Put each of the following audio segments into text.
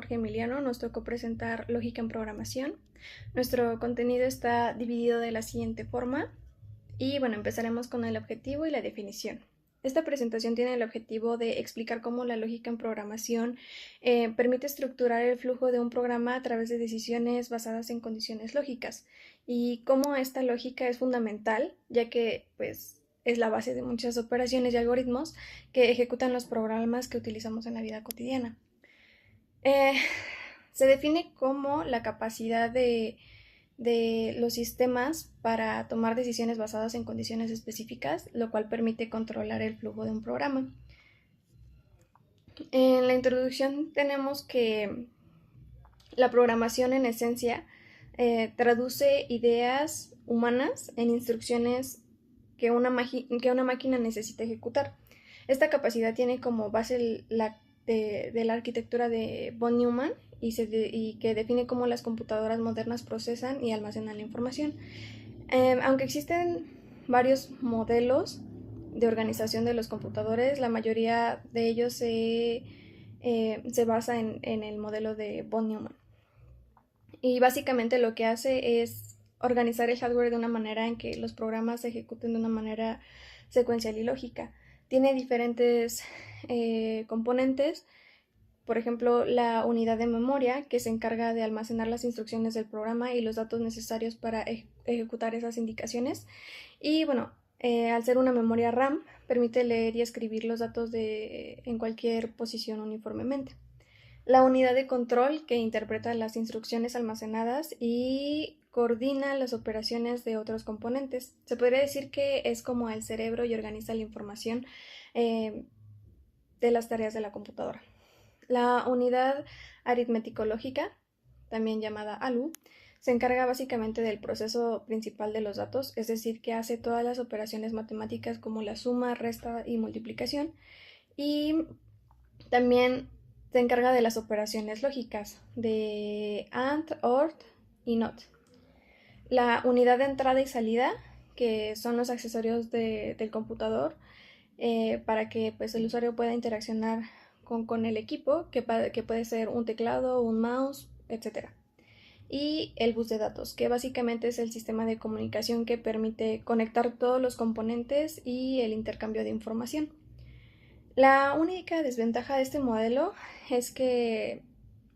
Jorge Emiliano, nos tocó presentar lógica en programación. Nuestro contenido está dividido de la siguiente forma y bueno, empezaremos con el objetivo y la definición. Esta presentación tiene el objetivo de explicar cómo la lógica en programación permite estructurar el flujo de un programa a través de decisiones basadas en condiciones lógicas y cómo esta lógica es fundamental, ya que pues es la base de muchas operaciones y algoritmos que ejecutan los programas que utilizamos en la vida cotidiana. Eh, Se define como la capacidad de los sistemas para tomar decisiones basadas en condiciones específicas, lo cual permite controlar el flujo de un programa. En la introducción tenemos que la programación en esencia traduce ideas humanas en instrucciones que una máquina necesita ejecutar. Esta capacidad tiene como base de la arquitectura de von Neumann y que define cómo las computadoras modernas procesan y almacenan la información. Aunque existen varios modelos de organización de los computadores, la mayoría de ellos se basa en el modelo de von Neumann. Y básicamente lo que hace es organizar el hardware de una manera en que los programas se ejecuten de una manera secuencial y lógica. Tiene diferentes componentes, por ejemplo, la unidad de memoria, que se encarga de almacenar las instrucciones del programa y los datos necesarios para ejecutar esas indicaciones. Y bueno, al ser una memoria RAM, permite leer y escribir los datos en cualquier posición uniformemente. La unidad de control, que interpreta las instrucciones almacenadas y coordina las operaciones de otros componentes. Se podría decir que es como el cerebro y organiza la información de las tareas de la computadora. La unidad aritmético-lógica, también llamada ALU, se encarga básicamente del proceso principal de los datos, es decir, que hace todas las operaciones matemáticas como la suma, resta y multiplicación, y también se encarga de las operaciones lógicas de AND, OR y NOT. La unidad de entrada y salida, que son los accesorios del computador, para que pues, el usuario pueda interaccionar con el equipo, que puede ser un teclado, un mouse, etc. Y el bus de datos, que básicamente es el sistema de comunicación que permite conectar todos los componentes y el intercambio de información. La única desventaja de este modelo es que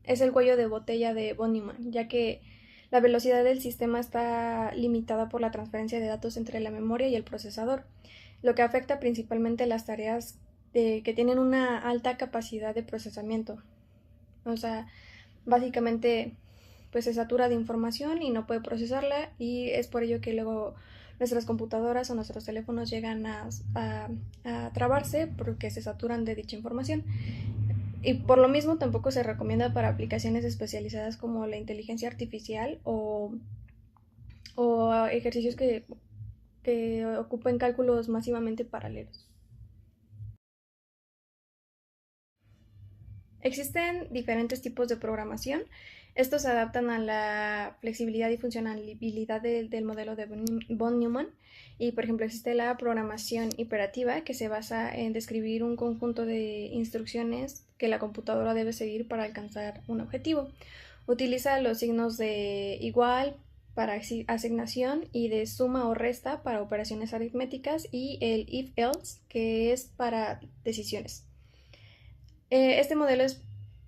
es el cuello de botella de von Neumann, ya que la velocidad del sistema está limitada por la transferencia de datos entre la memoria y el procesador, lo que afecta principalmente las tareas que tienen una alta capacidad de procesamiento. O sea, básicamente pues se satura de información y no puede procesarla, y es por ello que luego nuestras computadoras o nuestros teléfonos llegan a trabarse porque se saturan de dicha información. Y por lo mismo tampoco se recomienda para aplicaciones especializadas como la inteligencia artificial o ejercicios que ocupen cálculos masivamente paralelos. Existen diferentes tipos de programación. Estos se adaptan a la flexibilidad y funcionalidad del modelo de von Neumann. Y, por ejemplo, existe la programación imperativa, que se basa en describir un conjunto de instrucciones que la computadora debe seguir para alcanzar un objetivo. Utiliza los signos de igual para asignación y de suma o resta para operaciones aritméticas, y el if-else, que es para decisiones. Este modelo es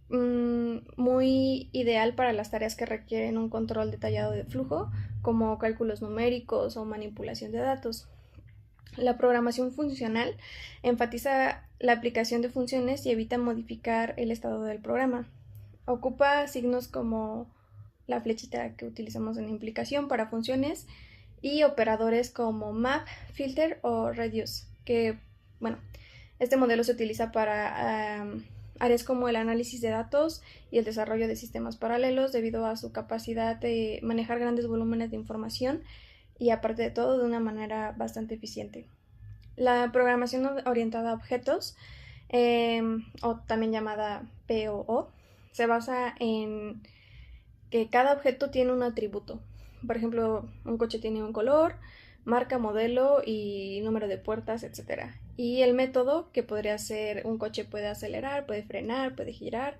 muy ideal para las tareas que requieren un control detallado de flujo, como cálculos numéricos o manipulación de datos. La programación funcional enfatiza la aplicación de funciones y evita modificar el estado del programa. Ocupa signos como la flechita que utilizamos en la implicación para funciones y operadores como map, filter o reduce, que, bueno, este modelo se utiliza para áreas como el análisis de datos y el desarrollo de sistemas paralelos, debido a su capacidad de manejar grandes volúmenes de información y, aparte de todo, de una manera bastante eficiente. La programación orientada a objetos, o también llamada POO, se basa en que cada objeto tiene un atributo. Por ejemplo, un coche tiene un color, marca, modelo y número de puertas, etc. Y el método, que podría ser un coche puede acelerar, puede frenar, puede girar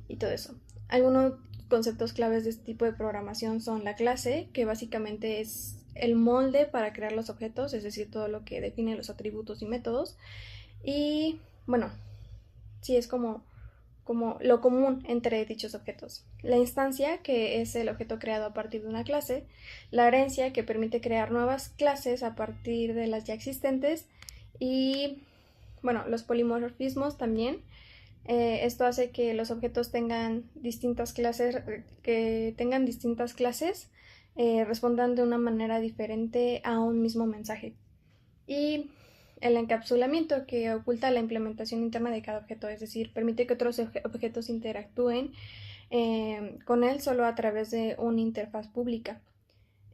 y todo eso. Algunos conceptos claves de este tipo de programación son la clase, que básicamente es el molde para crear los objetos, es decir, todo lo que define los atributos y métodos. Y bueno, sí es como lo común entre dichos objetos. La instancia, que es el objeto creado a partir de una clase. La herencia, que permite crear nuevas clases a partir de las ya existentes. Y bueno, los polimorfismos también. Esto hace que los objetos tengan distintas clases, respondan de una manera diferente a un mismo mensaje. Y el encapsulamiento, que oculta la implementación interna de cada objeto, es decir, permite que otros objetos interactúen con él solo a través de una interfaz pública.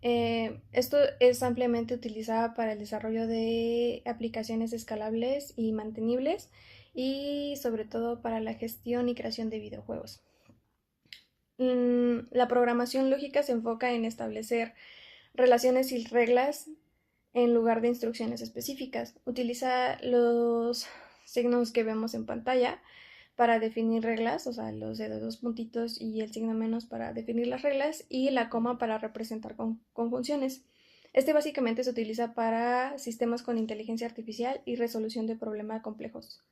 Esto es ampliamente utilizado para el desarrollo de aplicaciones escalables y mantenibles y sobre todo para la gestión y creación de videojuegos. La programación lógica se enfoca en establecer relaciones y reglas en lugar de instrucciones específicas. Utiliza los signos que vemos en pantalla para definir reglas, o sea, los de dos puntitos y el signo menos para definir las reglas y la coma para representar conjunciones. Este básicamente se utiliza para sistemas con inteligencia artificial y resolución de problemas complejos.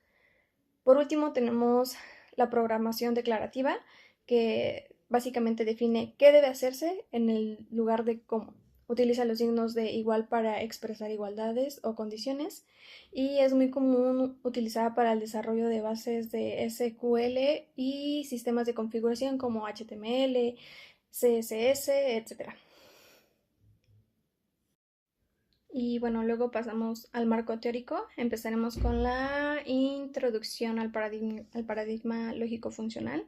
Por último, tenemos la programación declarativa, que básicamente define qué debe hacerse en el lugar de cómo. Utiliza los signos de igual para expresar igualdades o condiciones y es muy común utilizada para el desarrollo de bases de SQL y sistemas de configuración como HTML, CSS, etc. Y bueno, luego pasamos al marco teórico. Empezaremos con la introducción al paradigma lógico-funcional.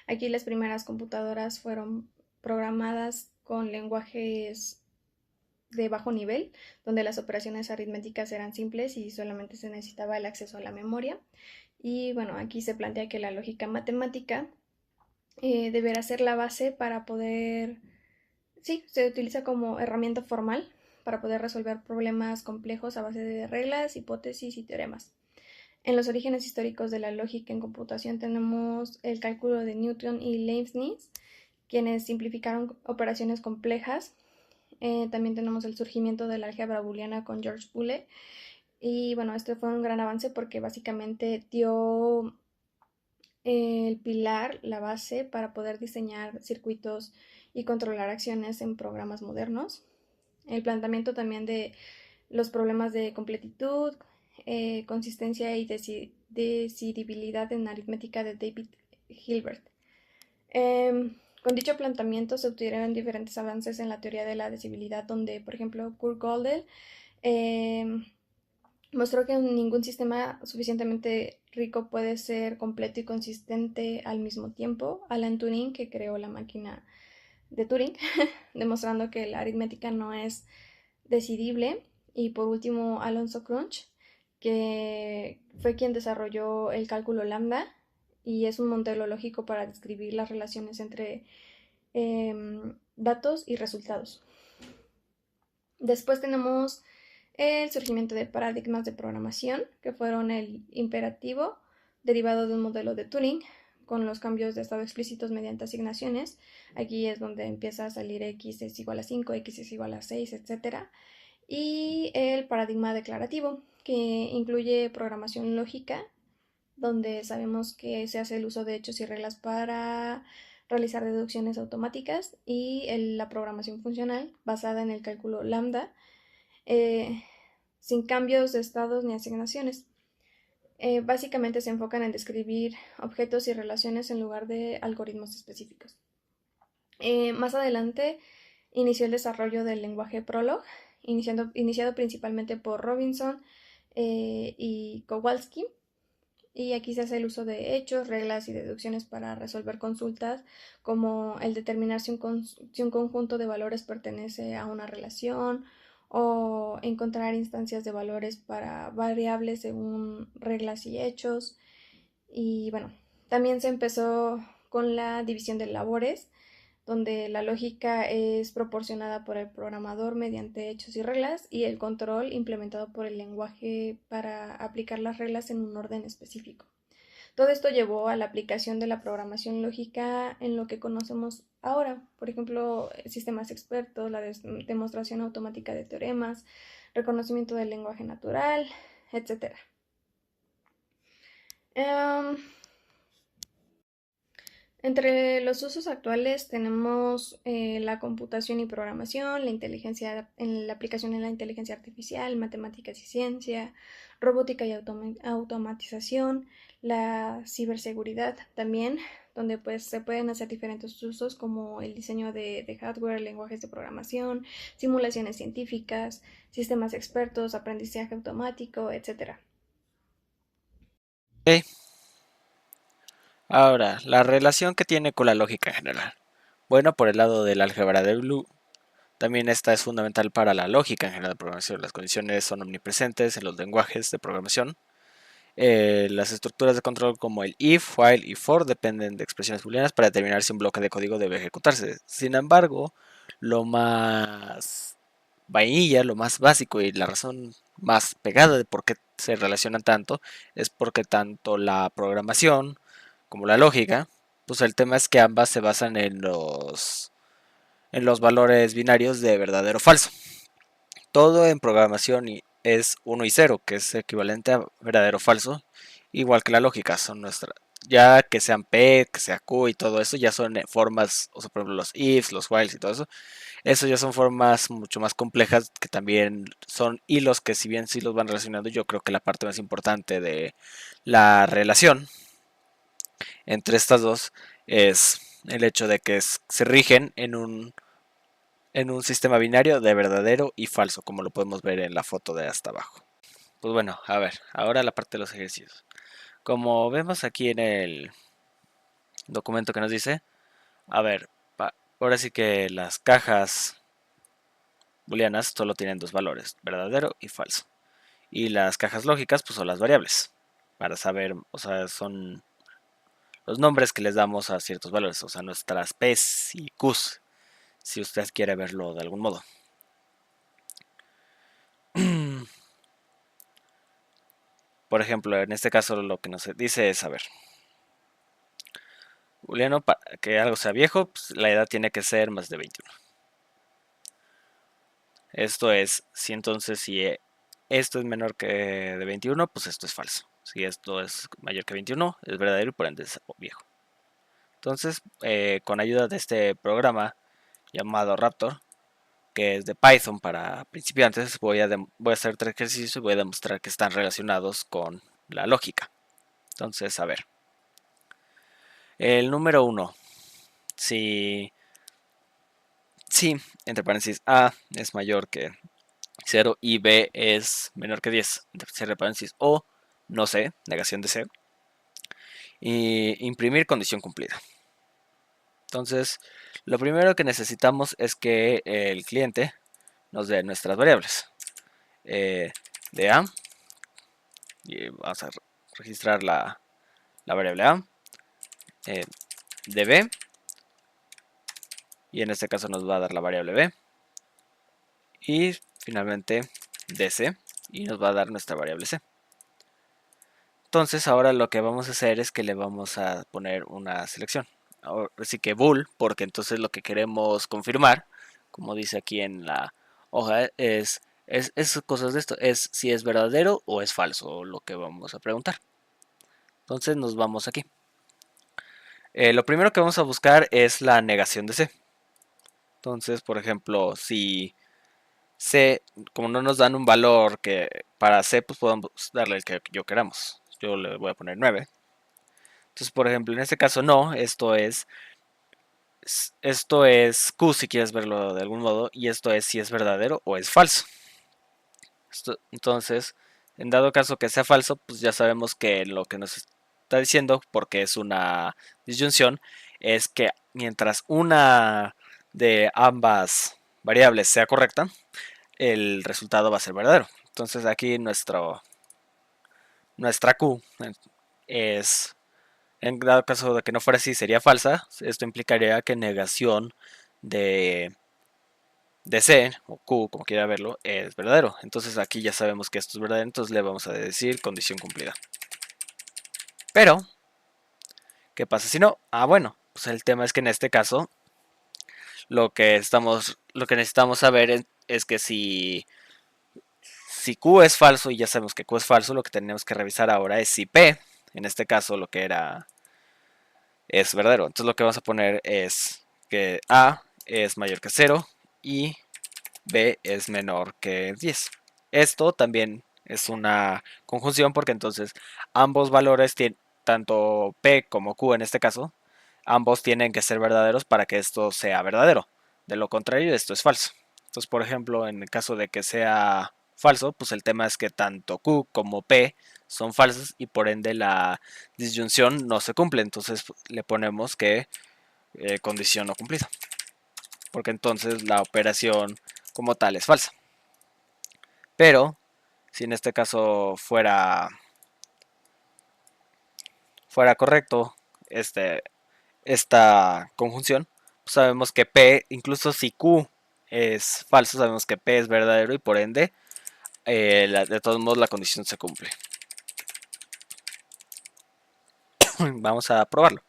Aquí las primeras computadoras fueron programadas con lenguajes de bajo nivel, donde las operaciones aritméticas eran simples y solamente se necesitaba el acceso a la memoria. Y bueno, aquí se plantea que la lógica matemática deberá ser la base para poder, sí, se utiliza como herramienta formal para poder resolver problemas complejos a base de reglas, hipótesis y teoremas. En los orígenes históricos de la lógica en computación tenemos el cálculo de Newton y Leibniz, quienes simplificaron operaciones complejas. También tenemos el surgimiento de la álgebra booleana con George Boole. Y bueno, este fue un gran avance porque básicamente dio el pilar, la base para poder diseñar circuitos y controlar acciones en programas modernos. El planteamiento también de los problemas de completitud, consistencia y decidibilidad en aritmética de David Hilbert. Con dicho planteamiento se obtuvieron diferentes avances en la teoría de la decidibilidad, donde, por ejemplo, Kurt Gödel mostró que ningún sistema suficientemente rico puede ser completo y consistente al mismo tiempo. Alan Turing, que creó la máquina de Turing, demostrando que la aritmética no es decidible. Y por último, Alonso Crunch, que fue quien desarrolló el cálculo lambda y es un modelo lógico para describir las relaciones entre datos y resultados. Después tenemos el surgimiento de paradigmas de programación, que fueron el imperativo, derivado de un modelo de Turing, con los cambios de estado explícitos mediante asignaciones. Aquí es donde empieza a salir x es igual a 5, x es igual a 6, etc. Y el paradigma declarativo, que incluye programación lógica, donde sabemos que se hace el uso de hechos y reglas para realizar deducciones automáticas, y la programación funcional, basada en el cálculo lambda, eh, sin cambios de estados ni asignaciones. Básicamente se enfocan en describir objetos y relaciones en lugar de algoritmos específicos. Más adelante inició el desarrollo del lenguaje Prolog, iniciado principalmente por Robinson y Kowalski. Y aquí se hace el uso de hechos, reglas y deducciones para resolver consultas, como el determinar si un conjunto de valores pertenece a una relación, o encontrar instancias de valores para variables según reglas y hechos. Y bueno, también se empezó con la división de labores, donde la lógica es proporcionada por el programador mediante hechos y reglas, y el control implementado por el lenguaje para aplicar las reglas en un orden específico. Todo esto llevó a la aplicación de la programación lógica en lo que conocemos ahora, por ejemplo, sistemas expertos, la demostración automática de teoremas, reconocimiento del lenguaje natural, etc. Um, Entre los usos actuales tenemos la computación y programación, la inteligencia, en la aplicación en la inteligencia artificial, matemáticas y ciencia, robótica y automatización, la ciberseguridad también, donde pues se pueden hacer diferentes usos como el diseño de hardware, lenguajes de programación, simulaciones científicas, sistemas expertos, aprendizaje automático, etc. Ok, ahora, la relación que tiene con la lógica en general. Bueno, por el lado del álgebra de Blue, también esta es fundamental para la lógica en general de programación. Las condiciones son omnipresentes en los lenguajes de programación. Las estructuras de control como el if, while y for dependen de expresiones booleanas para determinar si un bloque de código debe ejecutarse. Sin embargo, lo más vainilla, lo más básico y la razón más pegada de por qué se relacionan tanto es porque tanto la programación como la lógica, pues el tema es que ambas se basan en los valores binarios de verdadero o falso. Todo en programación es 1 y 0, que es equivalente a verdadero o falso, igual que la lógica, son nuestras. Ya que sean P, que sea Q y todo eso, ya son formas, o sea, por ejemplo, los ifs, los whiles y todo eso ya son formas mucho más complejas que también son hilos que si bien sí los van relacionando, yo creo que la parte más importante de la relación entre estas dos es el hecho de que se rigen en un sistema binario de verdadero y falso, como lo podemos ver en la foto de hasta abajo. Pues bueno, a ver, ahora la parte de los ejercicios. Como vemos aquí en el documento que nos dice, a ver, ahora sí que las cajas booleanas solo tienen dos valores, verdadero y falso. Y las cajas lógicas pues son las variables, para saber, o sea, son los nombres que les damos a ciertos valores, o sea, nuestras P's y Q's, si usted quiere verlo de algún modo. Por ejemplo, en este caso lo que nos dice es, a ver, booleano, para que algo sea viejo, pues, la edad tiene que ser más de 21. Esto es, si entonces si esto es menor que de 21, pues esto es falso. Si esto es mayor que 21, es verdadero y por ende es viejo. Entonces, con ayuda de este programa llamado Raptor, que es de Python para principiantes, voy a hacer tres ejercicios y voy a demostrar que están relacionados con la lógica. Entonces, a ver. El número uno, si, si entre paréntesis A es mayor que 0 y B es menor que 10, cierre paréntesis, o no sé, negación de C, y imprimir condición cumplida. Entonces, lo primero que necesitamos es que el cliente nos dé nuestras variables. De A, y vamos a registrar la variable A, de B, y en este caso nos va a dar la variable B, y finalmente de C, y nos va a dar nuestra variable C. Entonces ahora lo que vamos a hacer es que le vamos a poner una selección. Ahora sí que bool, porque entonces lo que queremos confirmar, como dice aquí en la hoja, es cosas de esto, es si es verdadero o es falso lo que vamos a preguntar. Entonces nos vamos aquí. Lo primero que vamos a buscar es la negación de C. Entonces, por ejemplo, si C, como no nos dan un valor que para C, pues podemos darle el que yo queramos. Yo le voy a poner 9. Entonces, por ejemplo, en este caso no, esto es Q si quieres verlo de algún modo, y esto es si es verdadero o es falso. Entonces, en dado caso que sea falso, pues ya sabemos que lo que nos está diciendo, porque es una disyunción, es que mientras una de ambas variables sea correcta, el resultado va a ser verdadero. Entonces aquí nuestra Q es, en dado caso de que no fuera así, sería falsa. Esto implicaría que negación de, de C, o Q, como quiera verlo, es verdadero. Entonces aquí ya sabemos que esto es verdadero, entonces le vamos a decir condición cumplida. Pero ¿Qué pasa si no? Ah, bueno, pues el tema es que en este caso lo que necesitamos saber es que si Q es falso y ya sabemos que Q es falso, lo que tenemos que revisar ahora es si P, en este caso lo que era, es verdadero. Entonces lo que vamos a poner es que A es mayor que 0 y B es menor que 10. Esto también es una conjunción porque entonces ambos valores, tanto P como Q en este caso, ambos tienen que ser verdaderos para que esto sea verdadero. De lo contrario, esto es falso. Entonces, por ejemplo, en el caso de que sea falso, pues el tema es que tanto Q como P son falsos y por ende la disyunción no se cumple. Entonces le ponemos que condición no cumplida. Porque entonces la operación como tal es falsa. Pero si en este caso fuera correcto esta conjunción, pues sabemos que P, incluso si Q es falso, sabemos que P es verdadero y por ende, de todos modos la condición se cumple. Vamos a probarlo.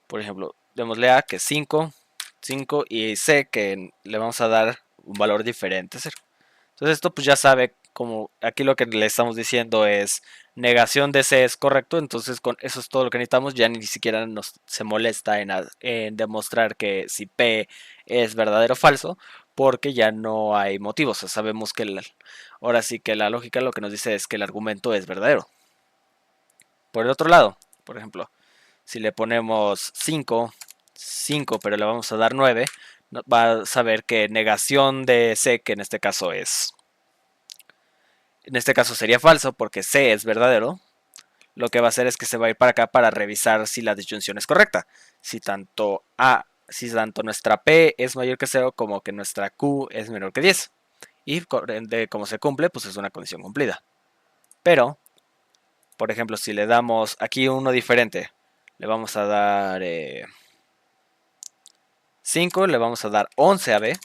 Por ejemplo, démosle A que es 5, 5 y C que le vamos a dar un valor diferente, 0. Entonces esto pues ya sabe, como aquí lo que le estamos diciendo es negación de C es correcto, entonces con eso es todo lo que necesitamos, ya ni siquiera se molesta en demostrar que si P es verdadero o falso, porque ya no hay motivos, o sea, sabemos que ahora sí que la lógica lo que nos dice es que el argumento es verdadero. Por el otro lado, por ejemplo, si le ponemos 5, 5 pero le vamos a dar 9, va a saber que negación de C, que en este caso sería falso porque C es verdadero, lo que va a hacer es que se va a ir para acá para revisar si la disyunción es correcta. Si tanto nuestra P es mayor que 0 como que nuestra Q es menor que 10. Y de como se cumple, pues es una condición cumplida. Pero, por ejemplo, si le damos aquí uno diferente, le vamos a dar 5, le vamos a dar 11 a B.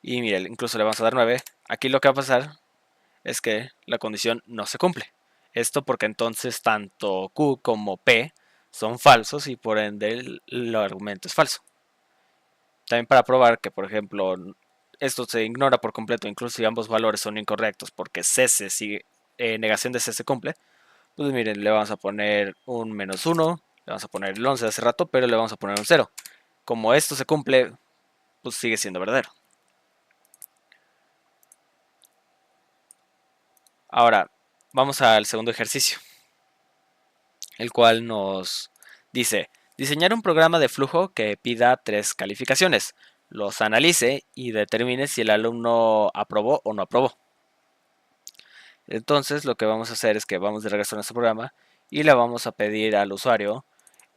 Y mire, incluso le vamos a dar 9. Aquí lo que va a pasar es que la condición no se cumple. Esto porque entonces tanto Q como P son falsos y por ende el argumento es falso. También para probar que, por ejemplo, esto se ignora por completo, incluso si ambos valores son incorrectos, porque cese sigue, negación de C se cumple, pues miren, le vamos a poner un -1, le vamos a poner el 11 de hace rato, pero le vamos a poner un 0. Como esto se cumple, pues sigue siendo verdadero. Ahora, vamos al segundo ejercicio, el cual nos dice, diseñar un programa de flujo que pida 3 calificaciones, los analice y determine si el alumno aprobó o no aprobó. Entonces lo que vamos a hacer es que vamos de regreso a nuestro programa y le vamos a pedir al usuario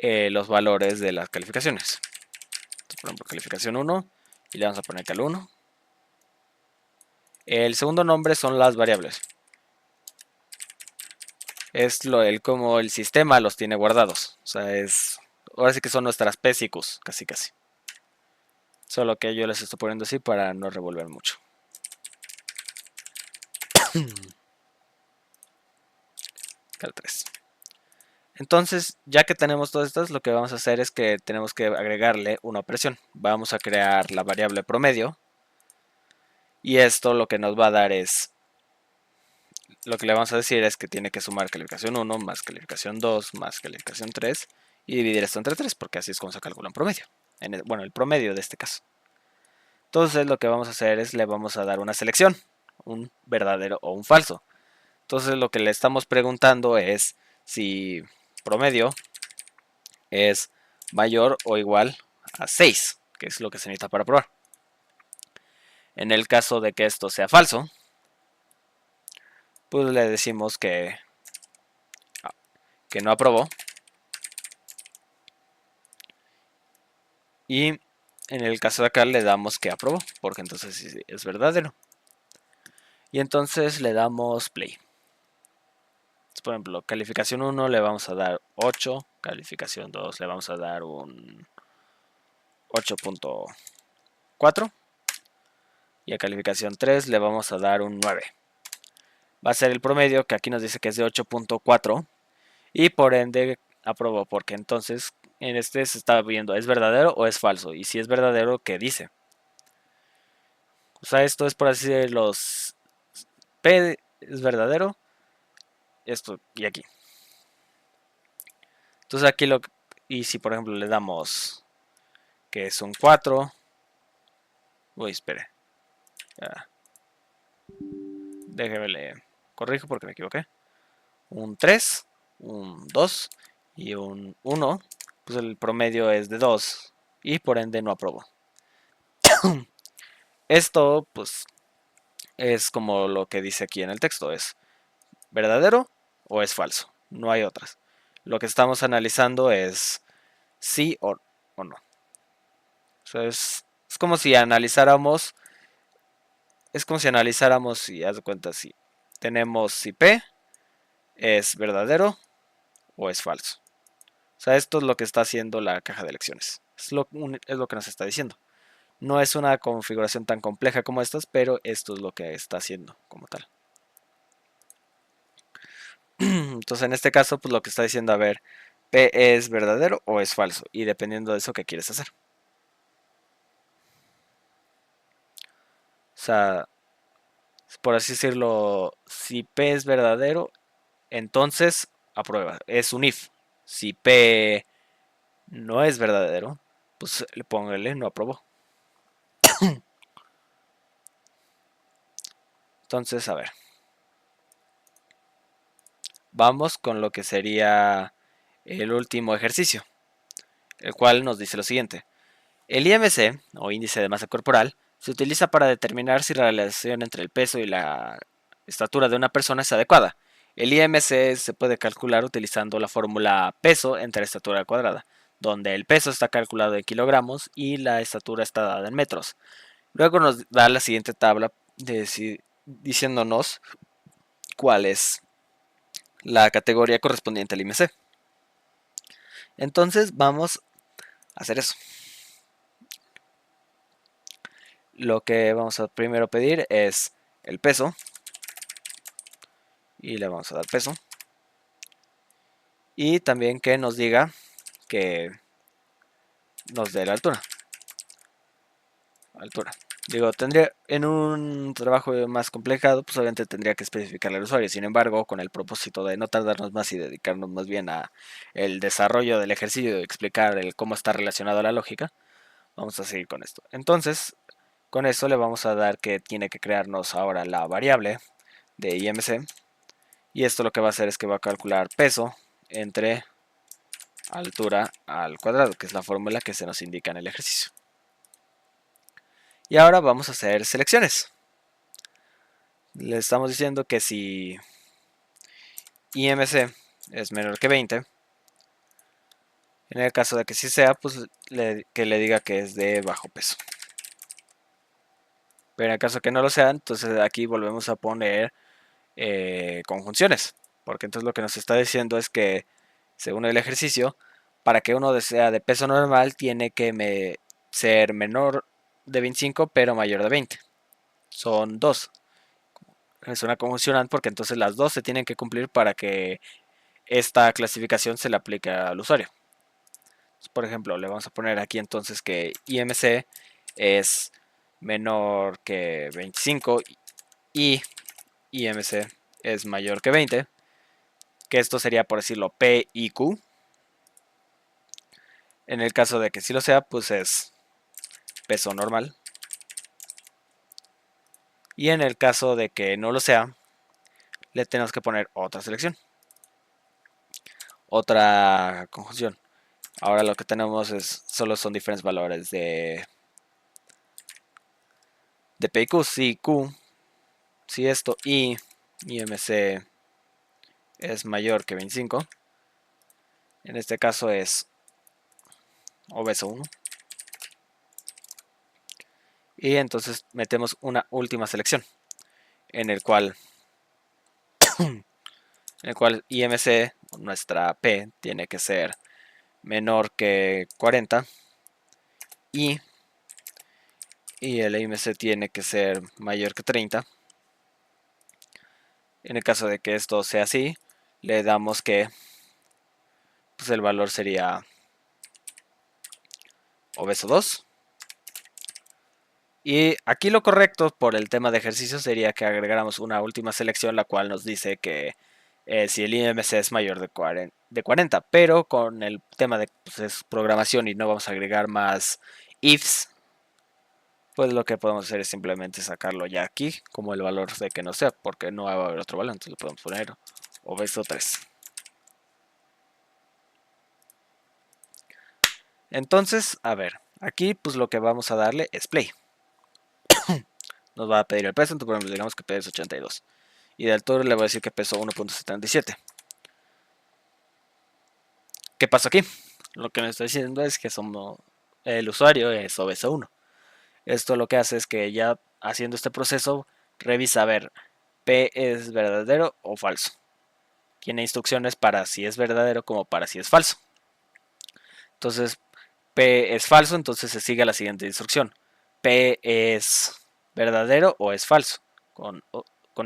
los valores de las calificaciones. Entonces, por ejemplo, calificación 1 y le vamos a poner cal 1. El segundo nombre son las variables. Es como el sistema los tiene guardados. O sea, ahora sí que son nuestras P y Qs, casi casi. Solo que yo les estoy poniendo así para no revolver mucho. Cal 3. Entonces, ya que tenemos todas estas, lo que vamos a hacer es que tenemos que agregarle una operación. Vamos a crear la variable promedio. Y esto lo que nos va a dar es, lo que le vamos a decir es que tiene que sumar calificación 1 más calificación 2 más calificación 3 y dividir esto entre 3, porque así es como se calcula un promedio. Bueno, el promedio de este caso. Entonces lo que vamos a hacer es le vamos a dar una selección, un verdadero o un falso. Entonces lo que le estamos preguntando es si promedio es mayor o igual a 6, que es lo que se necesita para probar. En el caso de que esto sea falso, pues le decimos que no aprobó. Y en el caso de acá le damos que aprobó, porque entonces es verdadero. Y entonces le damos play. Entonces, por ejemplo, calificación 1 le vamos a dar 8, calificación 2 le vamos a dar un 8.4 y a calificación 3 le vamos a dar un 9. Va a ser el promedio, que aquí nos dice que es de 8.4 y por ende aprobó, porque entonces en este se está viendo es verdadero o es falso, y si es verdadero, ¿qué dice? O sea, esto es por así decirlo, los P es verdadero, esto y aquí. Entonces aquí y si por ejemplo le damos que es un 4, uy, espere, ya, déjeme le corrijo porque me equivoqué, un 3, un 2 y un 1, pues el promedio es de 2 y por ende no aprobó. Esto pues es como lo que dice aquí en el texto, es verdadero o es falso, no hay otras. Lo que estamos analizando es sí o no. O sea, es como si analizáramos, es como si analizáramos y haz de cuenta si tenemos si P es verdadero o es falso. O sea, esto es lo que está haciendo la caja de elecciones. Es lo que nos está diciendo. No es una configuración tan compleja como estas, pero esto es lo que está haciendo como tal. Entonces, en este caso, pues lo que está diciendo, a ver, P es verdadero o es falso. Y dependiendo de eso, ¿qué quieres hacer? O sea, por así decirlo, si P es verdadero, entonces aprueba. Es un if. Si P no es verdadero, pues póngale no aprobó. Entonces, a ver, vamos con lo que sería el último ejercicio, el cual nos dice lo siguiente. El IMC, o índice de masa corporal, se utiliza para determinar si la relación entre el peso y la estatura de una persona es adecuada. El IMC se puede calcular utilizando la fórmula peso entre estatura cuadrada, donde el peso está calculado en kilogramos y la estatura está dada en metros. Luego nos da la siguiente tabla diciéndonos cuál es la categoría correspondiente al IMC. Entonces vamos a hacer eso. Lo que vamos a primero pedir es el peso y le vamos a dar peso. Y también que nos diga que nos dé la altura. Altura. Digo, tendría en un trabajo más complicado, pues obviamente tendría que especificarle al usuario. Sin embargo, con el propósito de no tardarnos más y dedicarnos más bien a el desarrollo del ejercicio y explicar cómo está relacionado a la lógica, vamos a seguir con esto. Entonces, con eso le vamos a dar que tiene que crearnos ahora la variable de IMC. Y esto lo que va a hacer es que va a calcular peso entre altura al cuadrado, que es la fórmula que se nos indica en el ejercicio. Y ahora vamos a hacer selecciones. Le estamos diciendo que si IMC es menor que 20, en el caso de que sí sea, pues que le diga que es de bajo peso. Pero en el caso que no lo sea, entonces aquí volvemos a poner conjunciones. Porque entonces lo que nos está diciendo es que, según el ejercicio, para que uno sea de peso normal, tiene que ser menor de 25, pero mayor de 20. Son dos. Es una conjunción porque entonces las dos se tienen que cumplir para que esta clasificación se le aplique al usuario. Por ejemplo, le vamos a poner aquí entonces que IMC es menor que 25 y IMC es mayor que 20, que esto sería por decirlo P y Q. En el caso de que sí lo sea, pues es peso normal. Y en el caso de que no lo sea, le tenemos que poner otra selección, otra conjunción. Ahora lo que tenemos solo son diferentes valores de P y Q. Si esto y IMC es mayor que 25, en este caso es obeso 1. Y entonces metemos una última selección, en el cual IMC, nuestra P, tiene que ser menor que 40 y el IMC tiene que ser mayor que 30. En el caso de que esto sea así, le damos que pues el valor sería obeso 2. Y aquí lo correcto por el tema de ejercicio sería que agregáramos una última selección, la cual nos dice que si el IMC es mayor de 40, pero con el tema de pues, es programación y no vamos a agregar más ifs, pues lo que podemos hacer es simplemente sacarlo ya aquí como el valor de que no sea, porque no va a haber otro valor, entonces lo podemos poner obeso 3. Entonces, a ver, aquí pues lo que vamos a darle es play. Nos va a pedir el peso, entonces digamos que peso 82. Y de altura le voy a decir que peso 1.77. ¿Qué pasa aquí? Lo que me está diciendo es que el usuario es obeso 1. Esto lo que hace es que ya haciendo este proceso revisa a ver P es verdadero o falso. Tiene instrucciones para si es verdadero como para si es falso. Entonces P es falso, entonces se sigue la siguiente instrucción. P es verdadero o es falso. Con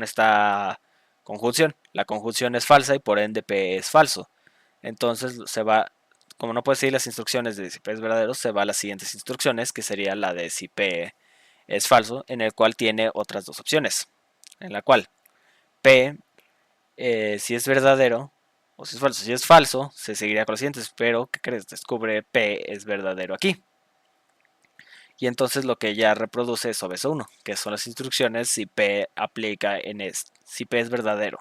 esta conjunción. La conjunción es falsa y por ende P es falso. Entonces se va, como no puede seguir las instrucciones de si P es verdadero, se va a las siguientes instrucciones, que sería la de si P es falso, en el cual tiene otras dos opciones. En la cual P, si es verdadero, o si es falso. Si es falso, se seguiría con los siguientes, pero ¿qué crees? Descubre P es verdadero aquí. Y entonces lo que ya reproduce es obeso 1, que son las instrucciones si P aplica en si P es verdadero.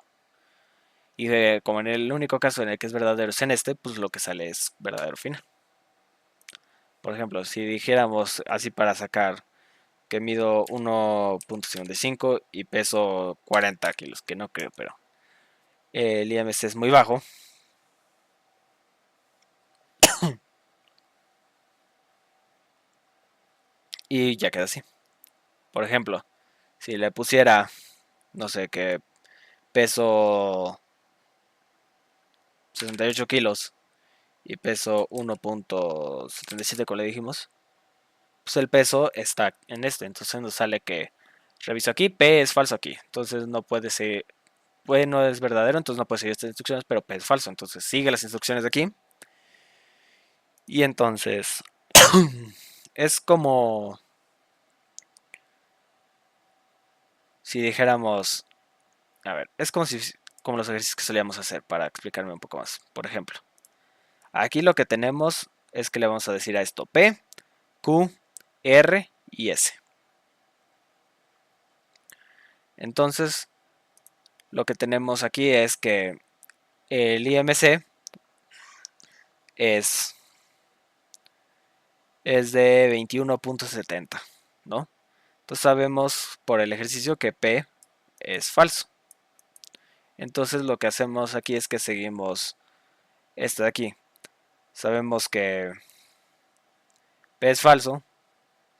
Y como en el único caso en el que es verdadero es en este, pues lo que sale es verdadero final. Por ejemplo, si dijéramos así para sacar que mido 1.55 y peso 40 kilos, que no creo, pero el IMC es muy bajo. Y ya queda así. Por ejemplo, si le pusiera, no sé, que peso 68 kilos y peso 1.77, como le dijimos, pues el peso está en este. Entonces nos sale que reviso aquí, P es falso aquí. Entonces no puede ser, P no es verdadero, entonces no puede seguir estas instrucciones, pero P es falso. Entonces sigue las instrucciones de aquí. Y entonces es como si dijéramos, a ver, es como los ejercicios que solíamos hacer para explicarme un poco más. Por ejemplo, aquí lo que tenemos es que le vamos a decir a esto P, Q, R y S. Entonces, lo que tenemos aquí es que el IMC es, es de 21.70, ¿no? Entonces sabemos por el ejercicio que P es falso. Entonces lo que hacemos aquí es que seguimos este de aquí. Sabemos que P es falso,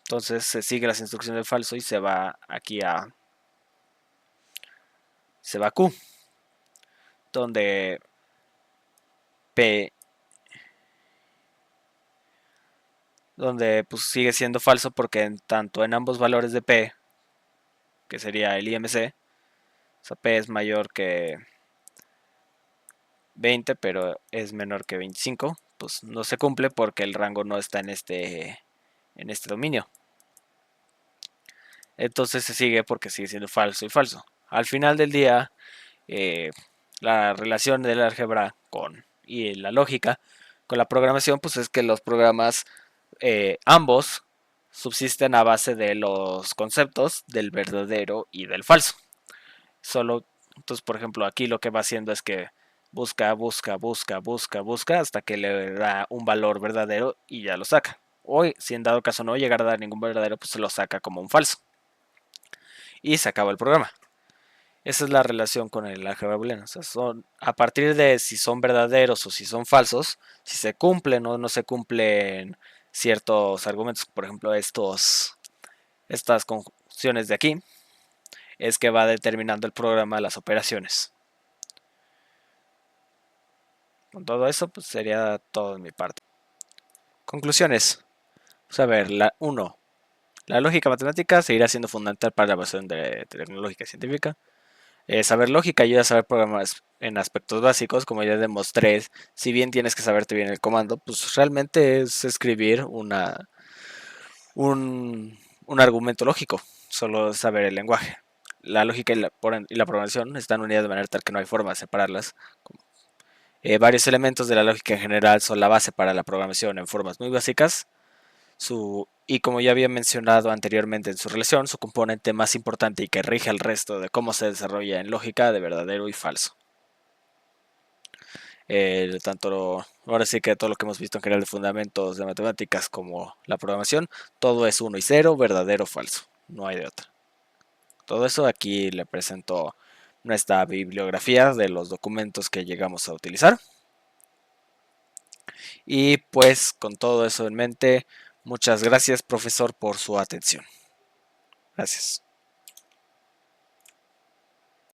entonces se sigue las instrucciones del falso y se va aquí se va a Q, donde P, donde pues sigue siendo falso porque tanto en ambos valores de P, que sería el IMC, o sea, P es mayor que 20, pero es menor que 25, pues no se cumple porque el rango no está en este dominio. Entonces se sigue porque sigue siendo falso y falso. Al final del día, eh, la relación del álgebra y la lógica con la programación, pues es que los programas ambos subsisten a base de los conceptos del verdadero y del falso. Solo, entonces, por ejemplo, aquí lo que va haciendo es que busca hasta que le da un valor verdadero y ya lo saca. O si en dado caso no llegara a dar ningún verdadero, pues se lo saca como un falso. Y se acaba el programa. Esa es la relación con el álgebra booleana. O sea, a partir de si son verdaderos o si son falsos, si se cumplen o no se cumplen ciertos argumentos, por ejemplo, estas conjunciones de aquí, es que va determinando el programa las operaciones. Con todo eso, pues sería todo de mi parte. Conclusiones. Pues a ver, 1. La lógica matemática seguirá siendo fundamental para la evaluación de tecnológica y científica. Saber lógica ayuda a saber programar en aspectos básicos, como ya demostré. Si bien tienes que saberte bien el comando, pues realmente es escribir un argumento lógico, solo saber el lenguaje. La lógica y la programación están unidas de manera tal que no hay forma de separarlas. Varios elementos de la lógica en general son la base para la programación en formas muy básicas. Y como ya había mencionado anteriormente en su relación, su componente más importante y que rige el resto de cómo se desarrolla en lógica de verdadero y falso. Ahora sí que todo lo que hemos visto en general de fundamentos de matemáticas como la programación, todo es 1 y 0, verdadero o falso, no hay de otra. Todo eso aquí le presento nuestra bibliografía de los documentos que llegamos a utilizar. Y pues con todo eso en mente, muchas gracias profesor por su atención. Gracias.